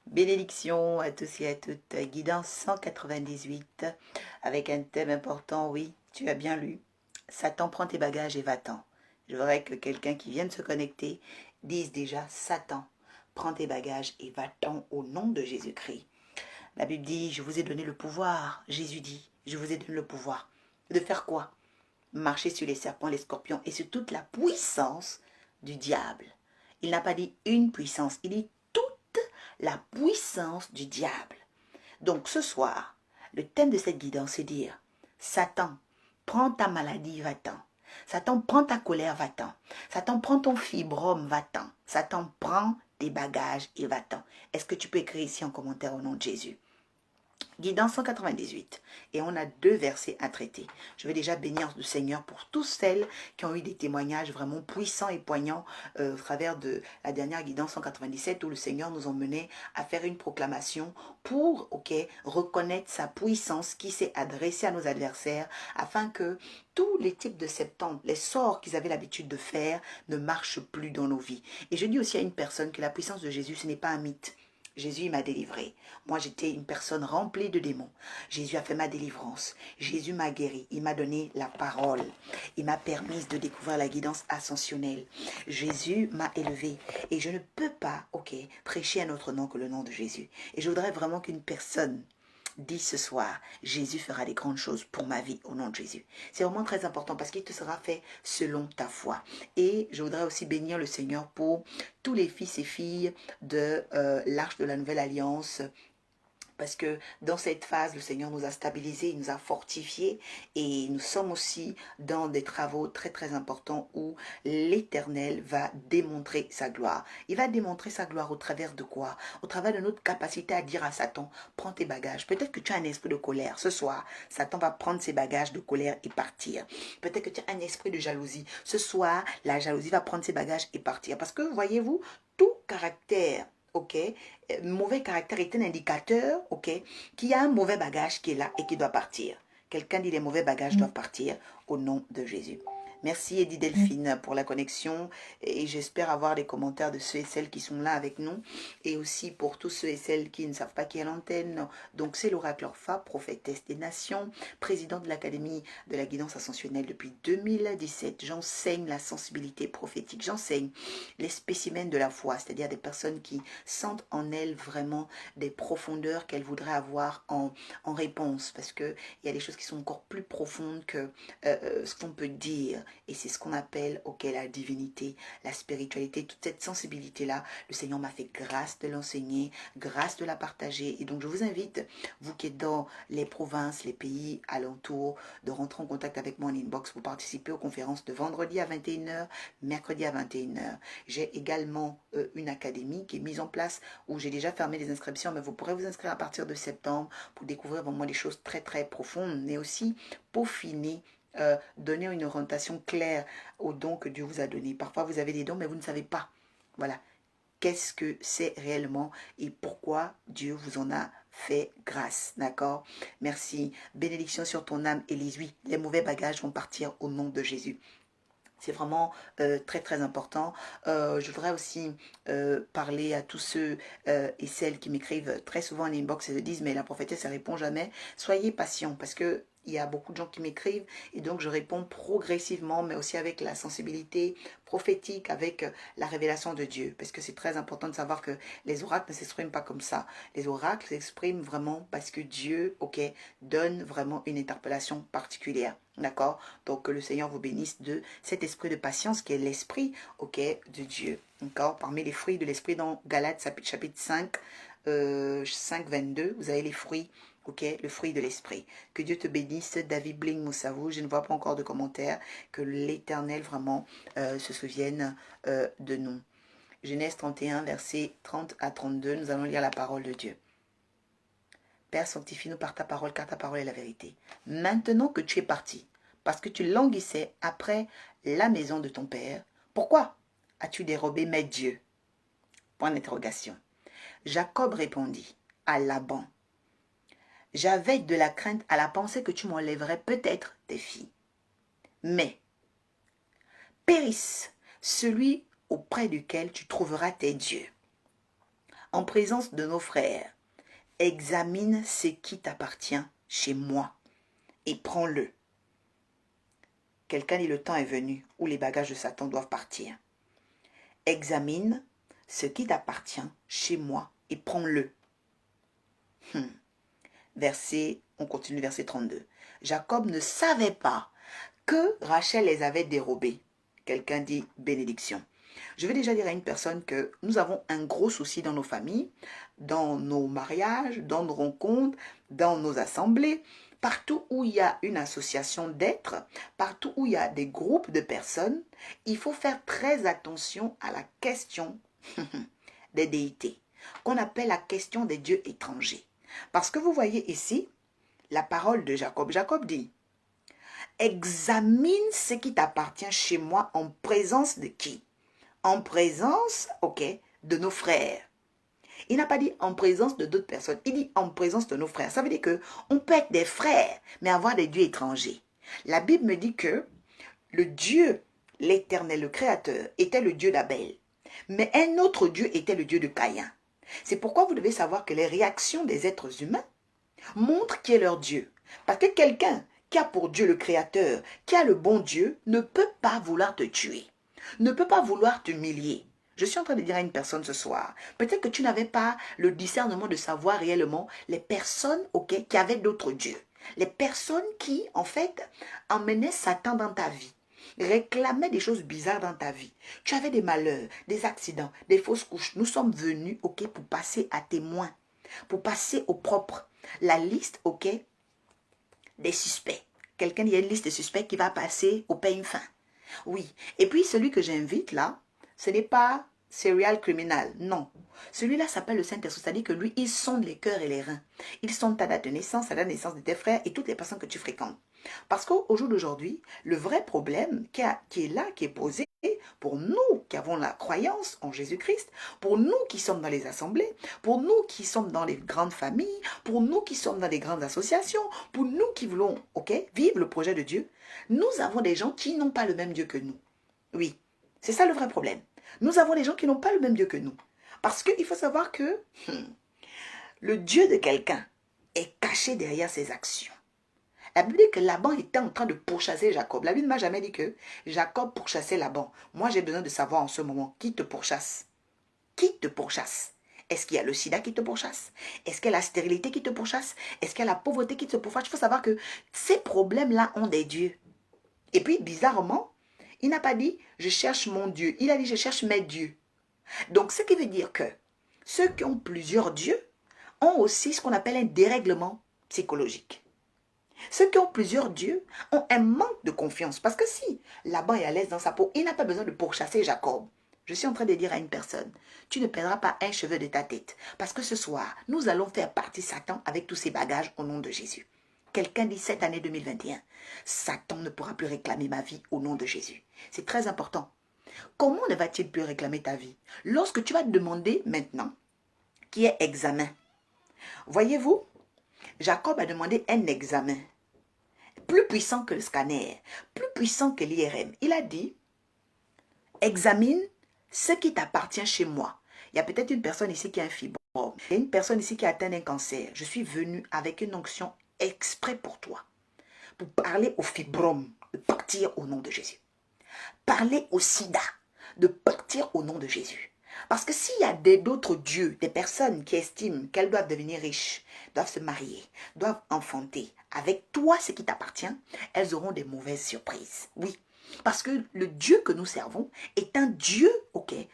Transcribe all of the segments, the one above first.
Bénédiction à tous et à toutes. Guidance 198 avec un thème important, oui, tu as bien lu. Satan, prend tes bagages et va-t'en. Je voudrais que quelqu'un qui vient de se connecter dise déjà Satan, prends tes bagages et va-t'en au nom de Jésus-Christ. La Bible dit, je vous ai donné le pouvoir. Jésus dit, je vous ai donné le pouvoir. De faire quoi? Marcher sur les serpents, les scorpions et sur toute la puissance du diable. Il n'a pas dit une puissance, il dit la puissance du diable. Donc ce soir, le thème de cette guidance, c'est dire, Satan, prends ta maladie, va-t'en. Satan, prends ta colère, va-t'en. Satan, prends ton fibrome, va-t'en. Satan, prends tes bagages et va-t'en. Est-ce que tu peux écrire ici en commentaire au nom de Jésus? Guidance 198. Et on a deux versets à traiter. Je vais déjà bénir le Seigneur pour tous celles qui ont eu des témoignages vraiment puissants et poignants au travers de la dernière guidance 197 où le Seigneur nous emmenait à faire une proclamation pour reconnaître sa puissance qui s'est adressée à nos adversaires afin que tous les types de septembre, les sorts qu'ils avaient l'habitude de faire ne marchent plus dans nos vies. Et je dis aussi à une personne que la puissance de Jésus, ce n'est pas un mythe. Jésus m'a délivré. Moi, j'étais une personne remplie de démons. Jésus a fait ma délivrance. Jésus m'a guéri. Il m'a donné la parole. Il m'a permis de découvrir la guidance ascensionnelle. Jésus m'a élevé. Et je ne peux pas, prêcher un autre nom que le nom de Jésus. Et je voudrais vraiment qu'une personne dis ce soir, Jésus fera des grandes choses pour ma vie au nom de Jésus. C'est vraiment très important parce qu'il te sera fait selon ta foi. Et je voudrais aussi bénir le Seigneur pour tous les fils et filles de l'Arche de la Nouvelle Alliance, parce que dans cette phase, le Seigneur nous a stabilisés, il nous a fortifiés et nous sommes aussi dans des travaux très très importants où l'Éternel va démontrer sa gloire. Il va démontrer sa gloire au travers de quoi? Au travers de notre capacité à dire à Satan, prends tes bagages. Peut-être que tu as un esprit de colère. Ce soir, Satan va prendre ses bagages de colère et partir. Peut-être que tu as un esprit de jalousie. Ce soir, la jalousie va prendre ses bagages et partir. Parce que, voyez-vous, tout caractère mauvais caractère est un indicateur, qu'il y a un mauvais bagage qui est là et qui doit partir. Quelqu'un dit les mauvais bagages doivent partir au nom de Jésus. Merci Eddie Delphine pour la connexion et j'espère avoir les commentaires de ceux et celles qui sont là avec nous et aussi pour tous ceux et celles qui ne savent pas qui est l'antenne. Donc c'est l'oracle Orpha, prophétesse des nations, président de l'Académie de la guidance ascensionnelle depuis 2017. J'enseigne la sensibilité prophétique, j'enseigne les spécimens de la foi, c'est-à-dire des personnes qui sentent en elles vraiment des profondeurs qu'elles voudraient avoir en réponse parce qu'il y a des choses qui sont encore plus profondes que ce qu'on peut dire et c'est ce qu'on appelle la divinité, la spiritualité, toute cette sensibilité-là. Le Seigneur m'a fait grâce de l'enseigner, grâce de la partager et donc je vous invite, vous qui êtes dans les provinces, les pays alentours, de rentrer en contact avec moi en inbox pour participer aux conférences de vendredi à 21h, mercredi à 21h. J'ai également une académie qui est mise en place où j'ai déjà fermé les inscriptions, mais vous pourrez vous inscrire à partir de septembre pour découvrir vraiment des choses très très profondes, mais aussi peaufiner, donner une orientation claire aux dons que Dieu vous a donnés. Parfois vous avez des dons, mais vous ne savez pas. Voilà. Qu'est-ce que c'est réellement et pourquoi Dieu vous en a fait grâce, d'accord? Merci. Bénédiction sur ton âme, Élise. Oui, les mauvais bagages vont partir au nom de Jésus. C'est vraiment très très important. Je voudrais aussi parler à tous ceux et celles qui m'écrivent très souvent en inbox et se disent mais la prophétesse elle répond jamais. Soyez patient parce que il y a beaucoup de gens qui m'écrivent et donc je réponds progressivement mais aussi avec la sensibilité prophétique, avec la révélation de Dieu parce que c'est très important de savoir que les oracles ne s'expriment pas comme ça. Les oracles s'expriment vraiment parce que Dieu, donne vraiment une interpellation particulière. D'accord? Donc que le Seigneur vous bénisse de cet esprit de patience qui est l'esprit, de Dieu. D'accord? Parmi les fruits de l'esprit dans Galates chapitre 5, 5, 22, vous avez les fruits, le fruit de l'esprit. Que Dieu te bénisse, David Bling Moussavou. Je ne vois pas encore de commentaires. Que l'Éternel vraiment se souvienne de nous. Genèse 31, versets 30 à 32, nous allons lire la parole de Dieu. Père, sanctifie-nous par ta parole, car ta parole est la vérité. Maintenant que tu es parti, parce que tu languissais après la maison de ton père, pourquoi as-tu dérobé mes dieux? Point d'interrogation. Jacob répondit à Laban, j'avais de la crainte à la pensée que tu m'enlèverais peut-être tes filles. Mais périsse celui auprès duquel tu trouveras tes dieux. en présence de nos frères, examine ce qui t'appartient chez moi et prends-le. Quelqu'un dit le temps est venu où les bagages de Satan doivent partir. Examine ce qui t'appartient chez moi et prends-le. On continue verset 32. Jacob ne savait pas que Rachel les avait dérobés. Quelqu'un dit bénédiction. Je vais déjà dire à une personne que nous avons un gros souci dans nos familles, dans nos mariages, dans nos rencontres, dans nos assemblées, partout où il y a une association d'êtres, partout où il y a des groupes de personnes, il faut faire très attention à la question des déités, qu'on appelle la question des dieux étrangers. Parce que vous voyez ici, la parole de Jacob. Jacob dit, examine ce qui t'appartient chez moi en présence de qui? En présence, de nos frères. Il n'a pas dit en présence de d'autres personnes. Il dit en présence de nos frères. Ça veut dire que on peut être des frères, mais avoir des dieux étrangers. La Bible me dit que le Dieu, l'Éternel, le Créateur, était le Dieu d'Abel. Mais un autre Dieu était le Dieu de Caïn. C'est pourquoi vous devez savoir que les réactions des êtres humains montrent qui est leur Dieu. Parce que quelqu'un qui a pour Dieu le Créateur, qui a le bon Dieu, ne peut pas vouloir te tuer, ne peut pas vouloir t'humilier. Je suis en train de dire à une personne ce soir, peut-être que tu n'avais pas le discernement de savoir réellement les personnes qui avaient d'autres dieux. Les personnes qui, en fait, emmenaient Satan dans ta vie, réclamaient des choses bizarres dans ta vie. Tu avais des malheurs, des accidents, des fausses couches. Nous sommes venus, pour passer à témoin, pour passer au propre. La liste, des suspects. Quelqu'un, il y a une liste de suspects qui va passer au peigne fin. Oui. Et puis, celui que j'invite là, ce n'est pas serial criminal, non. Celui-là s'appelle le Saint-Esprit, c'est-à-dire que lui, il sonde les cœurs et les reins. Il sonde ta date de naissance, la date de naissance de tes frères et toutes les personnes que tu fréquentes. Parce qu'au jour d'aujourd'hui, le vrai problème qui est là, qui est posé, pour nous qui avons la croyance en Jésus-Christ, pour nous qui sommes dans les assemblées, pour nous qui sommes dans les grandes familles, pour nous qui sommes dans les grandes associations, pour nous qui voulons vivre le projet de Dieu, nous avons des gens qui n'ont pas le même Dieu que nous. Oui, c'est ça le vrai problème. Nous avons des gens qui n'ont pas le même Dieu que nous. Parce qu'il faut savoir que le Dieu de quelqu'un est caché derrière ses actions. La Bible dit que Laban était en train de pourchasser Jacob. La Bible ne m'a jamais dit que Jacob pourchassait Laban. Moi, j'ai besoin de savoir en ce moment qui te pourchasse. Qui te pourchasse? Est-ce qu'il y a le sida qui te pourchasse? Est-ce qu'il y a la stérilité qui te pourchasse? Est-ce qu'il y a la pauvreté qui te pourchasse? Il faut savoir que ces problèmes-là ont des dieux. Et puis, bizarrement, il n'a pas dit « je cherche mon Dieu ». Il a dit « je cherche mes dieux ». Donc, ce qui veut dire que ceux qui ont plusieurs dieux ont aussi ce qu'on appelle un dérèglement psychologique. Ceux qui ont plusieurs dieux ont un manque de confiance. Parce que si Laban est à l'aise dans sa peau, il n'a pas besoin de pourchasser Jacob. Je suis en train de dire à une personne, tu ne perdras pas un cheveu de ta tête. Parce que ce soir, nous allons faire partie Satan avec tous ses bagages au nom de Jésus. Quelqu'un dit cette année 2021, Satan ne pourra plus réclamer ma vie au nom de Jésus. C'est très important. Comment ne va-t-il plus réclamer ta vie? Lorsque tu vas te demander maintenant, qui est examen. Voyez-vous, Jacob a demandé un examen plus puissant que le scanner, plus puissant que l'IRM. Il a dit, examine ce qui t'appartient chez moi. Il y a peut-être une personne ici qui a un fibrome. Il y a une personne ici qui a atteint un cancer. Je suis venu avec une onction exprès pour toi, pour parler au fibrome, de partir au nom de Jésus. Parler au sida, de partir au nom de Jésus. Parce que s'il y a d'autres dieux, des personnes qui estiment qu'elles doivent devenir riches, doivent se marier, doivent enfanter, avec toi ce qui t'appartient, elles auront des mauvaises surprises. Oui, parce que le Dieu que nous servons est un Dieu,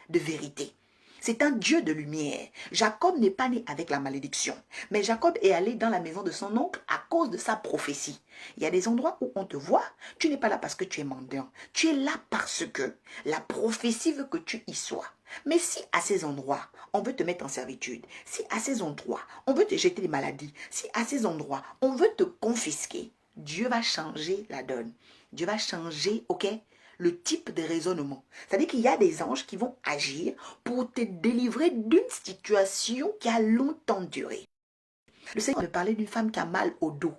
de vérité. C'est un Dieu de lumière. Jacob n'est pas né avec la malédiction. Mais Jacob est allé dans la maison de son oncle à cause de sa prophétie. Il y a des endroits où on te voit. Tu n'es pas là parce que tu es mendiant. Tu es là parce que la prophétie veut que tu y sois. Mais si à ces endroits, on veut te mettre en servitude, si à ces endroits, on veut te jeter des maladies, si à ces endroits, on veut te confisquer, Dieu va changer la donne. Dieu va changer, le type de raisonnement. C'est-à-dire qu'il y a des anges qui vont agir pour te délivrer d'une situation qui a longtemps duré. Le Seigneur me parlait d'une femme qui a mal au dos.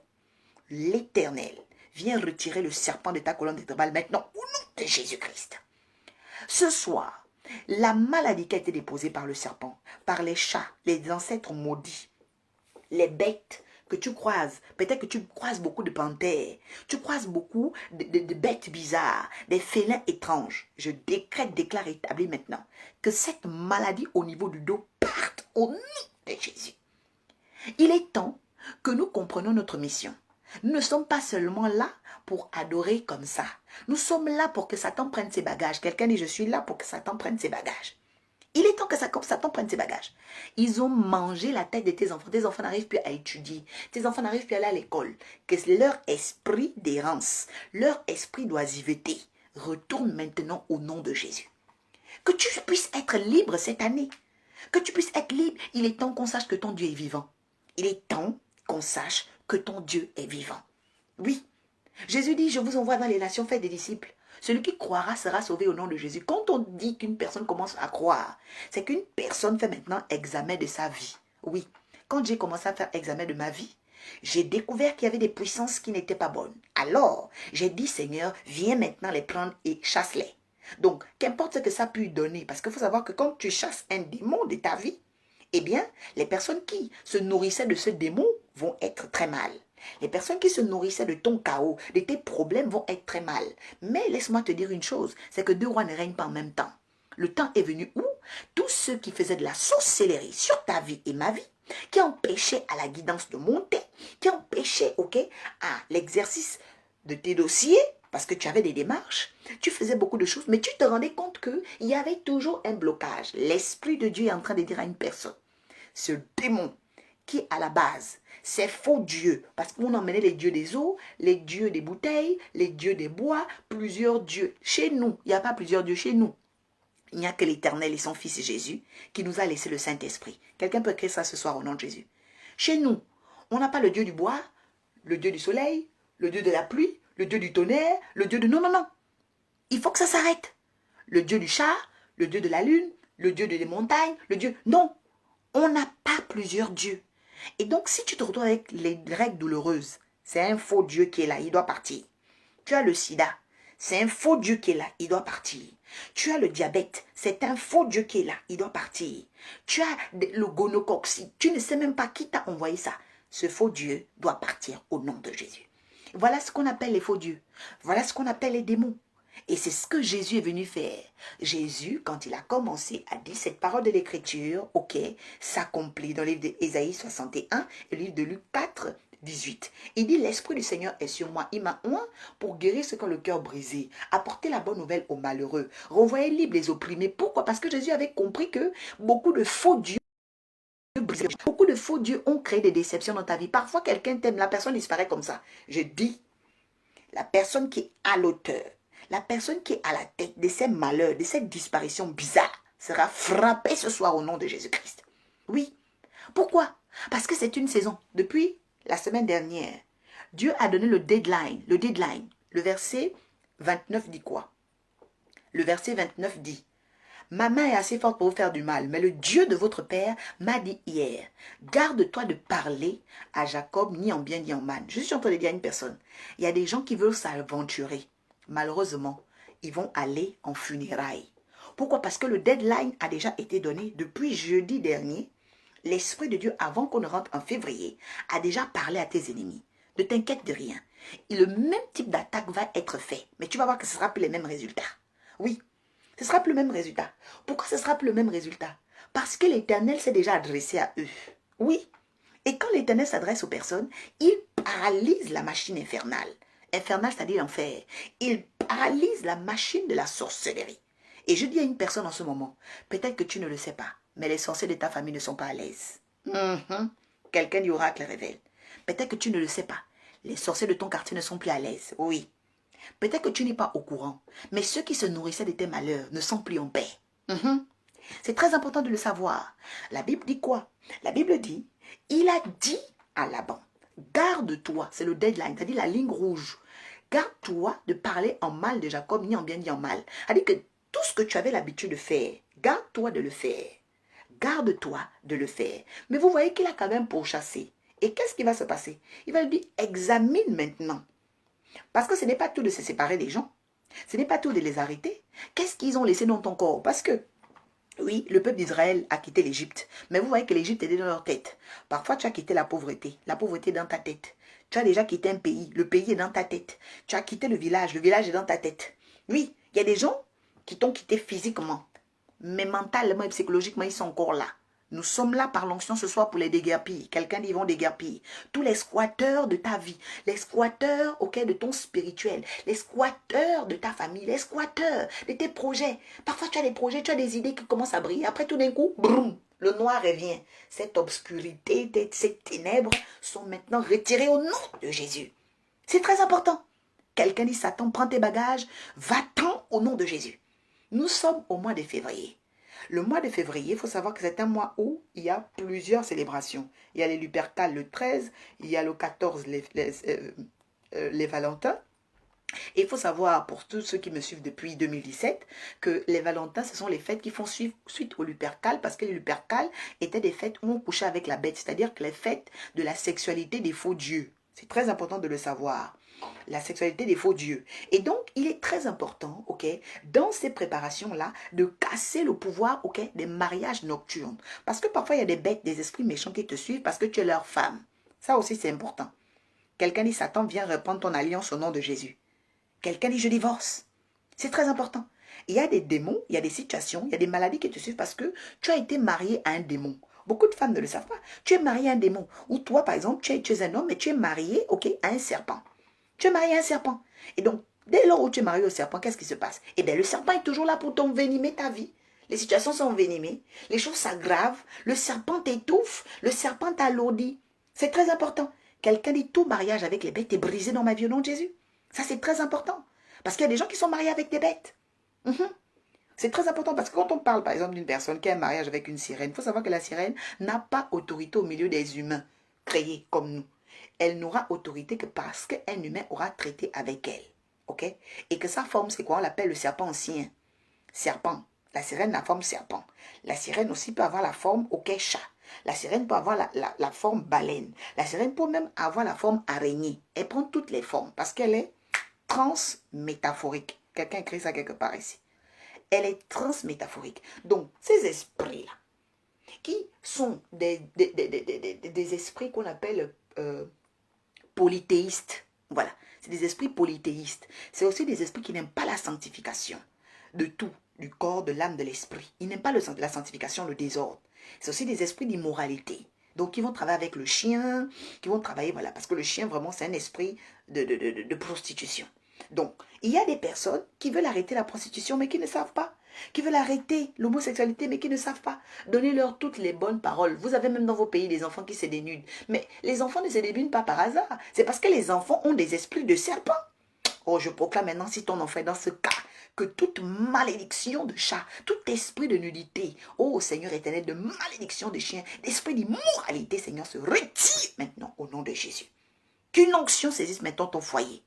L'Éternel vient retirer le serpent de ta colonne vertébrale maintenant au nom de Jésus-Christ. Ce soir, La maladie qui a été déposée par le serpent, par les chats, les ancêtres maudits, les bêtes que tu croises, peut-être que tu croises beaucoup de panthères, tu croises beaucoup de bêtes bizarres, des félins étranges. Je décrète, déclare, établis maintenant que cette maladie au niveau du dos parte au nom de Jésus. Il est temps que nous comprenions notre mission. Nous ne sommes pas seulement là pour adorer comme ça. Nous sommes là pour que Satan prenne ses bagages. Quelqu'un dit, je suis là pour que Satan prenne ses bagages. Il est temps que Satan prenne ses bagages. Ils ont mangé la tête de tes enfants. Tes enfants n'arrivent plus à étudier. Tes enfants n'arrivent plus à aller à l'école. Que leur esprit d'errance, leur esprit d'oisiveté retourne maintenant au nom de Jésus. Que tu puisses être libre cette année. Que tu puisses être libre. Il est temps qu'on sache que ton Dieu est vivant. Il est temps qu'on sache que ton Dieu est vivant. Oui. Jésus dit, je vous envoie dans les nations, faites des disciples. Celui qui croira sera sauvé au nom de Jésus. Quand on dit qu'une personne commence à croire, c'est qu'une personne fait maintenant examen de sa vie. Oui, quand j'ai commencé à faire examen de ma vie, j'ai découvert qu'il y avait des puissances qui n'étaient pas bonnes. Alors, j'ai dit, Seigneur, viens maintenant les prendre et chasse-les. Donc, qu'importe ce que ça peut donner, parce qu'il faut savoir que quand tu chasses un démon de ta vie, eh bien, les personnes qui se nourrissaient de ce démon vont être très mal. Les personnes qui se nourrissaient de ton chaos, de tes problèmes vont être très mal. Mais laisse-moi te dire une chose, c'est que deux rois ne règnent pas en même temps. Le temps est venu où tous ceux qui faisaient de la sorcellerie sur ta vie et ma vie, qui empêchaient à la guidance de monter, qui empêchaient, à l'exercice de tes dossiers, parce que tu avais des démarches, tu faisais beaucoup de choses, mais tu te rendais compte qu'il y avait toujours un blocage. L'Esprit de Dieu est en train de dire à une personne, ce démon qui à la base, c'est faux dieux, parce qu'on emmenait les dieux des eaux, les dieux des bouteilles, les dieux des bois, plusieurs dieux. Chez nous, il n'y a pas plusieurs dieux chez nous. Il n'y a que l'Éternel et son Fils Jésus qui nous a laissé le Saint-Esprit. Quelqu'un peut écrire ça ce soir au nom de Jésus. Chez nous, on n'a pas le Dieu du bois, le Dieu du soleil, le Dieu de la pluie, le Dieu du tonnerre, le Dieu de... Non, non, non. Il faut que ça s'arrête. Le Dieu du chat, le Dieu de la lune, le Dieu des montagnes, le Dieu... Non, on n'a pas plusieurs dieux. Et donc, si tu te retrouves avec les règles douloureuses, c'est un faux Dieu qui est là, il doit partir. Tu as le sida, c'est un faux Dieu qui est là, il doit partir. Tu as le diabète, c'est un faux Dieu qui est là, il doit partir. Tu as le gonocoque, tu ne sais même pas qui t'a envoyé ça. Ce faux Dieu doit partir au nom de Jésus. Voilà ce qu'on appelle les faux dieux. Voilà ce qu'on appelle les démons. Et c'est ce que Jésus est venu faire. Jésus, quand il a commencé à dire cette parole de l'Écriture, s'accomplit dans le livre d'Ésaïe 61 et le livre de Luc 4, 18. Il dit, l'Esprit du Seigneur est sur moi. Il m'a oint pour guérir ceux qui ont le cœur brisé, apporter la bonne nouvelle aux malheureux, renvoyer libre les opprimés. Pourquoi? Parce que Jésus avait compris que beaucoup de faux dieux ont créé des déceptions dans ta vie. Parfois, quelqu'un t'aime, la personne disparaît comme ça. Je dis, la personne qui est à l'auteur, la personne qui est à la tête de ces malheurs, de cette disparition bizarre, sera frappée ce soir au nom de Jésus-Christ. Oui. Pourquoi? Parce que c'est une saison. Depuis la semaine dernière, Dieu a donné le deadline. Le verset 29 dit quoi? Le verset 29 dit, ma main est assez forte pour vous faire du mal, mais le Dieu de votre père m'a dit hier, garde-toi de parler à Jacob ni en bien ni en mal. Je suis en train de dire à une personne, il y a des gens qui veulent s'aventurer. Malheureusement, ils vont aller en funérailles. Pourquoi? Parce que le deadline a déjà été donné depuis jeudi dernier. L'Esprit de Dieu, avant qu'on ne rentre en février, a déjà parlé à tes ennemis. Ne t'inquiète de rien. Et le même type d'attaque va être fait. Mais tu vas voir que ce ne sera plus les mêmes résultats. Oui, ce ne sera plus le même résultat. Pourquoi ce ne sera plus le même résultat? Parce que l'Éternel s'est déjà adressé à eux. Oui. Et quand l'Éternel s'adresse aux personnes, il paralyse la machine infernale. Infernal, c'est-à-dire l'enfer. Il paralyse la machine de la sorcellerie. Et je dis à une personne en ce moment, peut-être que tu ne le sais pas, mais les sorciers de ta famille ne sont pas à l'aise. Quelqu'un du oracle révèle. Peut-être que tu ne le sais pas, les sorciers de ton quartier ne sont plus à l'aise. Oui. Peut-être que tu n'es pas au courant, mais ceux qui se nourrissaient de tes malheurs ne sont plus en paix. C'est très important de le savoir. La Bible dit quoi? La Bible dit, il a dit à Laban, garde-toi, c'est le deadline, c'est-à-dire la ligne rouge. Garde-toi de parler en mal de Jacob, ni en bien ni en mal. C'est-à-dire que tout ce que tu avais l'habitude de faire, garde-toi de le faire. Garde-toi de le faire. Mais vous voyez qu'il a quand même pourchassé. Et qu'est-ce qui va se passer? Il va lui dire, examine maintenant. Parce que ce n'est pas tout de se séparer des gens. Ce n'est pas tout de les arrêter. Qu'est-ce qu'ils ont laissé dans ton corps? Parce que Oui, le peuple d'Israël a quitté l'Égypte. Mais vous voyez que l'Égypte était dans leur tête. Parfois, tu as quitté la pauvreté. La pauvreté est dans ta tête. Tu as déjà quitté un pays. Le pays est dans ta tête. Tu as quitté le village. Le village est dans ta tête. Oui, il y a des gens qui t'ont quitté physiquement. Mais mentalement et psychologiquement, ils sont encore là. Nous sommes là par l'onction ce soir pour les déguerpir. Quelqu'un dit ils vont déguerpir. Tous les squatteurs de ta vie, les squatteurs auquel de ton spirituel, les squatteurs de ta famille, les squatteurs de tes projets. Parfois tu as des projets, tu as des idées qui commencent à briller. Après tout d'un coup, broum, le noir revient. Cette obscurité, ces ténèbres sont maintenant retirées au nom de Jésus. C'est très important. Quelqu'un dit Satan, prends tes bagages, va-t'en au nom de Jésus. Nous sommes au mois de février. Le mois de février, il faut savoir que c'est un mois où il y a plusieurs célébrations. Il y a les Lupercales le 13, il y a le 14 les Valentins. Et il faut savoir, pour tous ceux qui me suivent depuis 2017, que les Valentins, ce sont les fêtes qui font suite aux Lupercales, parce que les Lupercales étaient des fêtes où on couchait avec la bête, c'est-à-dire que les fêtes de la sexualité des faux dieux. C'est très important de le savoir. La sexualité des faux dieux. Et donc, il est très important, ok, dans ces préparations-là, de casser le pouvoir, ok, des mariages nocturnes. Parce que parfois, il y a des bêtes, des esprits méchants qui te suivent parce que tu es leur femme. Ça aussi, c'est important. Quelqu'un dit, Satan, viens reprendre ton alliance au nom de Jésus. Quelqu'un dit, je divorce. C'est très important. Il y a des démons, il y a des situations, il y a des maladies qui te suivent parce que tu as été marié à un démon. Beaucoup de femmes ne le savent pas. Tu es marié à un démon. Ou toi, par exemple, tu es un homme, mais tu es marié, ok, à un serpent. Tu es marié à un serpent. Et donc, dès lors où tu es marié au serpent, qu'est-ce qui se passe? Eh bien, le serpent est toujours là pour t'envenimer ta vie. Les situations sont envenimées, les choses s'aggravent, le serpent t'étouffe, le serpent t'alourdit. C'est très important. Quelqu'un dit tout mariage avec les bêtes est brisé dans ma vie au nom de Jésus. Ça, c'est très important. Parce qu'il y a des gens qui sont mariés avec des bêtes. C'est très important parce que quand on parle, par exemple, d'une personne qui a un mariage avec une sirène, il faut savoir que la sirène n'a pas autorité au milieu des humains créés comme nous. Elle n'aura autorité que parce qu'un humain aura traité avec elle. Ok? Et que sa forme, c'est quoi? On l'appelle le serpent ancien. Serpent. La sirène, la forme serpent. La sirène aussi peut avoir la forme chat. La sirène peut avoir la forme baleine. La sirène peut même avoir la forme araignée. Elle prend toutes les formes parce qu'elle est transmétaphorique. Quelqu'un écrit ça quelque part ici. Elle est transmétaphorique. Donc, ces esprits-là, qui sont des esprits qu'on appelle polythéistes. Voilà, c'est des esprits polythéistes. C'est aussi des esprits qui n'aiment pas la sanctification de tout, du corps, de l'âme, de l'esprit. Ils n'aiment pas la sanctification, le désordre. C'est aussi des esprits d'immoralité. Donc, ils vont travailler avec le chien, qui vont travailler, voilà, parce que le chien, vraiment, c'est un esprit de prostitution. Donc, il y a des personnes qui veulent arrêter la prostitution, mais qui ne savent pas. Qui veulent arrêter l'homosexualité, mais qui ne savent pas. Donnez-leur toutes les bonnes paroles. Vous avez même dans vos pays des enfants qui se dénudent. Mais les enfants ne se dénudent pas par hasard. C'est parce que les enfants ont des esprits de serpent. Oh, je proclame maintenant, si ton enfant est dans ce cas, que toute malédiction de chat, tout esprit de nudité, oh Seigneur éternel, de malédiction de chien, d'esprit d'immoralité, Seigneur, se retire maintenant au nom de Jésus. Qu'une onction saisisse maintenant ton foyer.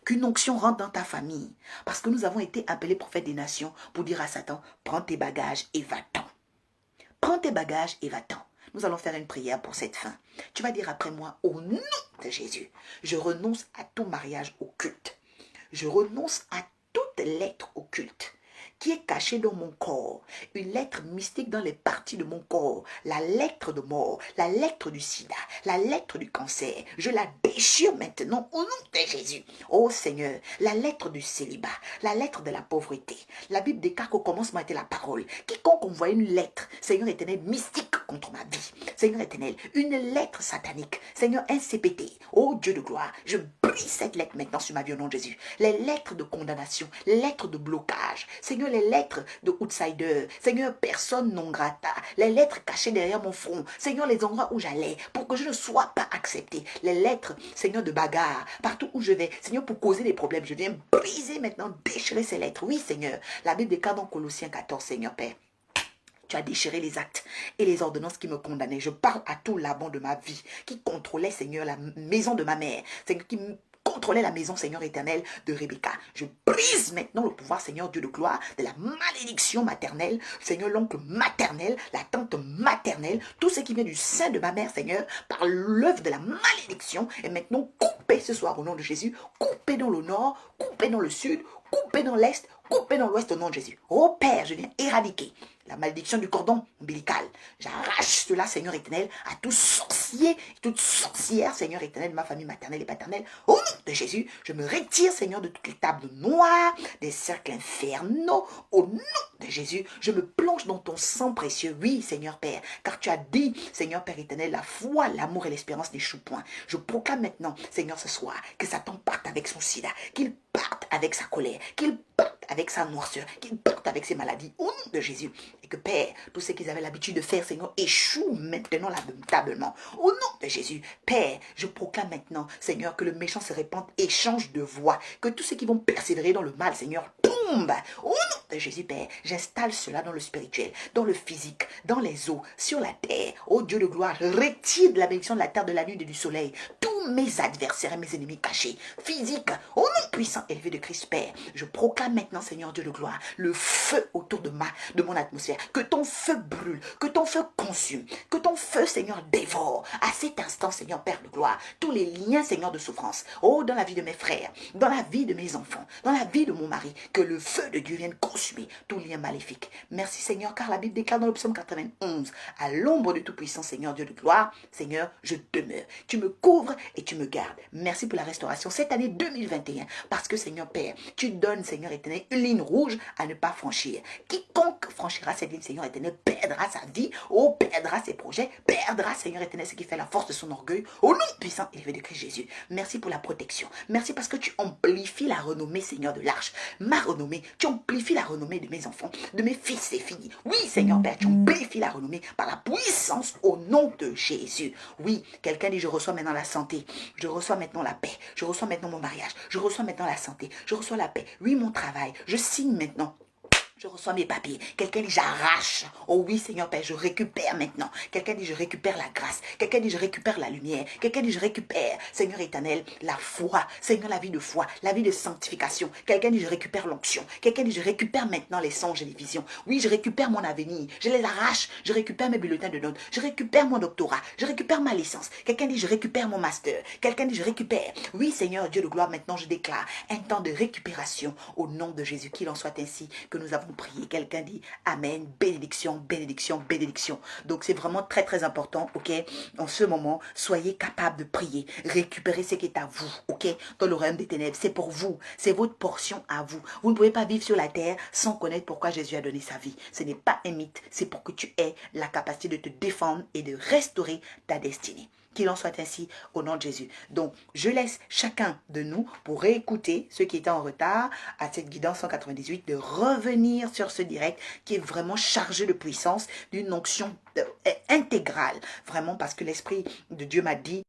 Qu'une onction rentre dans ta famille. Parce que nous avons été appelés prophètes des nations pour dire à Satan, prends tes bagages et va-t'en. Prends tes bagages et va-t'en. Nous allons faire une prière pour cette fin. Tu vas dire après moi, au nom de Jésus, je renonce à tout mariage occulte. Je renonce à toute lettre occulte qui est cachée dans mon corps, une lettre mystique dans les parties de mon corps, la lettre de mort, la lettre du sida, la lettre du cancer, je la déchire maintenant au nom de Jésus. Oh Seigneur, la lettre du célibat, la lettre de la pauvreté. La Bible déclare qu'au commencement était la parole. Quiconque envoie une lettre, Seigneur éternel, mystique contre ma vie, Seigneur éternel, une lettre satanique, Seigneur, un CPT, oh Dieu de gloire, je brise cette lettre maintenant sur ma vie au nom de Jésus. Les lettres de condamnation, les lettres de blocage, Seigneur, les lettres de outsider, Seigneur, personne non grata, les lettres cachées derrière mon front, Seigneur, les endroits où j'allais, pour que je ne sois pas accepté, les lettres, Seigneur, de bagarre, partout où je vais, Seigneur, pour causer des problèmes, je viens briser maintenant, déchirer ces lettres, oui Seigneur, la Bible déclare dans Colossiens 14, Seigneur Père, tu as déchiré les actes et les ordonnances qui me condamnaient. Je parle à tout l'abond de ma vie, qui contrôlait, Seigneur, la maison de ma mère, Seigneur, qui contrôlait la maison, Seigneur éternel, de Rebecca. Je brise maintenant le pouvoir, Seigneur Dieu de gloire, de la malédiction maternelle, Seigneur, l'oncle maternel, la tante maternelle, tout ce qui vient du sein de ma mère, Seigneur, par l'œuvre de la malédiction, est maintenant coupé ce soir au nom de Jésus, coupé dans le nord, coupé dans le sud, coupé dans l'est, coupé dans l'ouest au nom de Jésus. Oh Père, je viens éradiquer la malédiction du cordon ombilical. J'arrache cela, Seigneur éternel, à tout sorcier, toute sorcière, Seigneur éternel, de ma famille maternelle et paternelle. Au nom de Jésus, je me retire, Seigneur, de toutes les tables noires, des cercles infernaux. Au nom de Jésus, je me plonge dans ton sang précieux. Oui, Seigneur Père, car tu as dit, Seigneur Père éternel, la foi, l'amour et l'espérance n'échouent point. Je proclame maintenant, Seigneur, ce soir, que Satan parte avec son sida, qu'il parte avec sa colère, qu'il parte avec sa noirceur, qu'il parte avec ses maladies. Au nom de Jésus. Et que Père, tout ce qu'ils avaient l'habitude de faire, Seigneur, échoue maintenant lamentablement. Au nom de Jésus, Père, je proclame maintenant, Seigneur, que le méchant se répande et change de voie. Que tous ceux qui vont persévérer dans le mal, Seigneur, tombent. Au nom de Jésus, Père, j'installe cela dans le spirituel, dans le physique, dans les eaux, sur la terre. Ô Dieu de gloire, je retire de la bénédiction de la terre, de la lune et du soleil tous mes adversaires et mes ennemis cachés, physiques, au nom puissant élevé de Christ, Père. Je proclame maintenant, Seigneur Dieu de gloire, le feu autour de mon atmosphère. Que ton feu brûle, que ton feu consume, que ton feu, Seigneur, dévore. À cet instant, Seigneur, Père de gloire, tous les liens, Seigneur, de souffrance. Oh, dans la vie de mes frères, dans la vie de mes enfants, dans la vie de mon mari, que le feu de Dieu vienne consumer tout lien maléfique. Merci, Seigneur, car la Bible déclare dans le psaume 91, à l'ombre de Tout-Puissant, Seigneur Dieu de gloire, Seigneur, je demeure. Tu me couvres et tu me gardes. Merci pour la restauration cette année 2021, parce que, Seigneur Père, tu donnes, Seigneur éternel, une ligne rouge à ne pas franchir. Quiconque franchira cette ligne, Seigneur éternel, perdra sa vie, oh, perdra ses projets, perdra, Seigneur éternel, ce qui fait la force de son orgueil, au nom puissant élevé de Christ Jésus. Merci pour la protection. Merci parce que tu amplifies la renommée, Seigneur, de l'arche. Ma renommée, tu amplifies la renommée de mes enfants, de mes fils et filles. Oui, Seigneur Père, tu amplifies la renommée par la puissance au nom de Jésus. Oui, quelqu'un dit, je reçois maintenant la santé, je reçois maintenant la paix, je reçois maintenant mon mariage, je reçois maintenant la santé, je reçois la paix. Oui, mon travail, je signe maintenant. Je reçois mes papiers. Quelqu'un dit, j'arrache. Oh oui, Seigneur Père, je récupère maintenant. Quelqu'un dit, je récupère la grâce. Quelqu'un dit, je récupère la lumière. Quelqu'un dit, je récupère, Seigneur éternel, la foi. Seigneur, la vie de foi, la vie de sanctification. Quelqu'un dit, je récupère l'onction. Quelqu'un dit, je récupère maintenant les songes et les visions. Oui, je récupère mon avenir. Je les arrache. Je récupère mes bulletins de notes. Je récupère mon doctorat. Je récupère ma licence. Quelqu'un dit, je récupère mon master. Quelqu'un dit, je récupère. Oui, Seigneur, Dieu de gloire, maintenant je déclare un temps de récupération au nom de Jésus. Qu'il en soit ainsi que nous avons prié. Quelqu'un dit Amen, bénédiction, bénédiction, bénédiction. Donc c'est vraiment très très important, ok? En ce moment, soyez capables de prier, récupérer ce qui est à vous, ok? Dans le royaume des ténèbres, c'est pour vous, c'est votre portion à vous. Vous ne pouvez pas vivre sur la terre sans connaître pourquoi Jésus a donné sa vie. Ce n'est pas un mythe, c'est pour que tu aies la capacité de te défendre et de restaurer ta destinée. Qu'il en soit ainsi au nom de Jésus. Donc, je laisse chacun de nous, pour réécouter ceux qui étaient en retard à cette guidance 198, de revenir sur ce direct qui est vraiment chargé de puissance, d'une onction intégrale. Vraiment, parce que l'Esprit de Dieu m'a dit,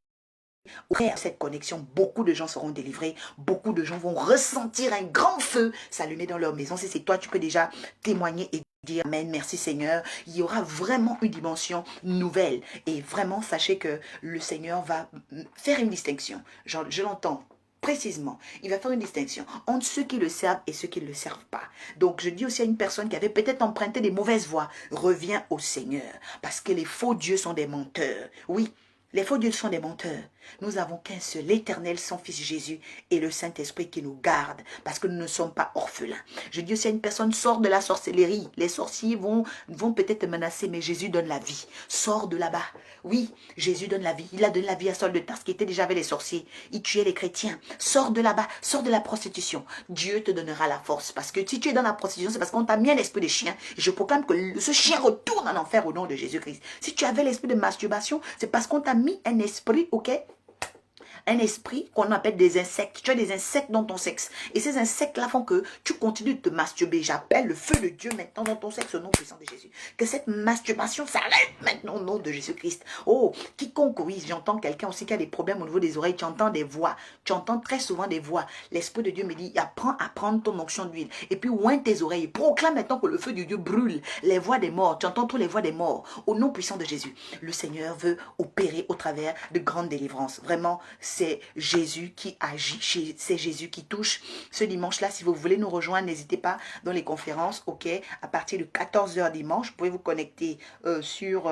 après cette connexion, beaucoup de gens seront délivrés, beaucoup de gens vont ressentir un grand feu s'allumer dans leur maison. Si c'est toi, tu peux déjà témoigner et dire Amen, merci Seigneur. Il y aura vraiment une dimension nouvelle. Et vraiment, sachez que le Seigneur va faire une distinction. Je l'entends précisément. Il va faire une distinction entre ceux qui le servent et ceux qui ne le servent pas. Donc, je dis aussi à une personne qui avait peut-être emprunté des mauvaises voies, reviens au Seigneur. Parce que les faux dieux sont des menteurs. Oui, les faux dieux sont des menteurs. Nous avons qu'un seul, l'Éternel, son Fils Jésus et le Saint-Esprit qui nous garde parce que nous ne sommes pas orphelins. Je dis aussi à une personne, sors de la sorcellerie. Les sorciers vont peut-être te menacer, mais Jésus donne la vie. Sors de là-bas. Oui, Jésus donne la vie. Il a donné la vie à Saul de Tarse qui était déjà avec les sorciers. Il tuait les chrétiens. Sors de là-bas. Sors de la prostitution. Dieu te donnera la force parce que si tu es dans la prostitution, c'est parce qu'on t'a mis un esprit de chien. Et je proclame que ce chien retourne en enfer au nom de Jésus-Christ. Si tu avais l'esprit de masturbation, c'est parce qu'on t'a mis un esprit, ok? Un esprit qu'on appelle des insectes. Tu as des insectes dans ton sexe. Et ces insectes-là font que tu continues de te masturber. J'appelle le feu de Dieu maintenant dans ton sexe au nom puissant de Jésus. Que cette masturbation s'arrête maintenant au nom de Jésus-Christ. Oh, quiconque, oui, j'entends quelqu'un aussi qui a des problèmes au niveau des oreilles. Tu entends des voix. Tu entends très souvent des voix. L'Esprit de Dieu me dit, apprends à prendre ton onction d'huile. Et puis, oint tes oreilles. Proclame maintenant que le feu de Dieu brûle les voix des morts. Tu entends toutes les voix des morts. Au nom puissant de Jésus. Le Seigneur veut opérer au travers de grandes délivrances. Vraiment, c'est Jésus qui agit, c'est Jésus qui touche. Ce dimanche-là, si vous voulez nous rejoindre, n'hésitez pas dans les conférences, ok, à partir de 14 h dimanche, vous pouvez vous connecter sur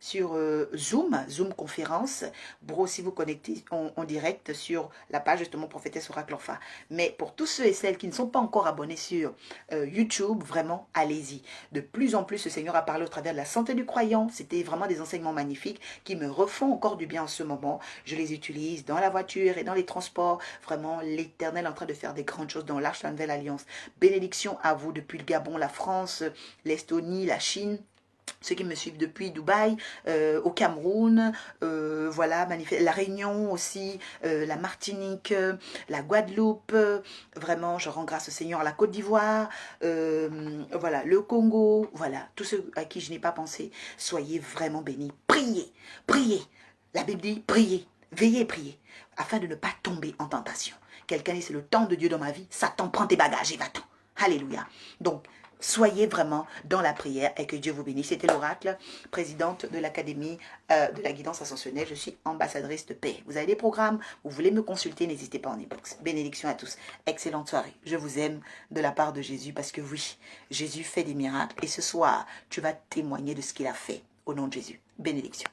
Zoom conférence, pour aussi vous connecter en direct sur la page justement Prophétesse Oracle Orpha. Mais pour tous ceux et celles qui ne sont pas encore abonnés sur YouTube, vraiment, allez-y. De plus en plus, le Seigneur a parlé au travers de la santé du croyant. C'était vraiment des enseignements magnifiques qui me refont encore du bien en ce moment. Je les utilise dans la voiture et dans les transports. Vraiment, l'Éternel est en train de faire des grandes choses dans l'Arche de la Nouvelle Alliance. Bénédiction à vous depuis le Gabon, la France, l'Estonie, la Chine. Ceux qui me suivent depuis Dubaï, au Cameroun, voilà, la Réunion aussi, la Martinique, la Guadeloupe, vraiment, je rends grâce au Seigneur, la Côte d'Ivoire, voilà, le Congo, voilà, tous ceux à qui je n'ai pas pensé, soyez vraiment bénis. Priez, priez. La Bible dit, priez, veillez et priez, afin de ne pas tomber en tentation. Quelqu'un dit, c'est le temps de Dieu dans ma vie, Satan, prends tes bagages et va-t'en. Alléluia. Donc, soyez vraiment dans la prière et que Dieu vous bénisse. C'était l'oracle, présidente de l'Académie de la guidance ascensionnelle. Je suis ambassadrice de paix. Vous avez des programmes, vous voulez me consulter, n'hésitez pas en inbox. Bénédiction à tous. Excellente soirée. Je vous aime de la part de Jésus parce que oui, Jésus fait des miracles et ce soir, tu vas témoigner de ce qu'il a fait au nom de Jésus. Bénédiction.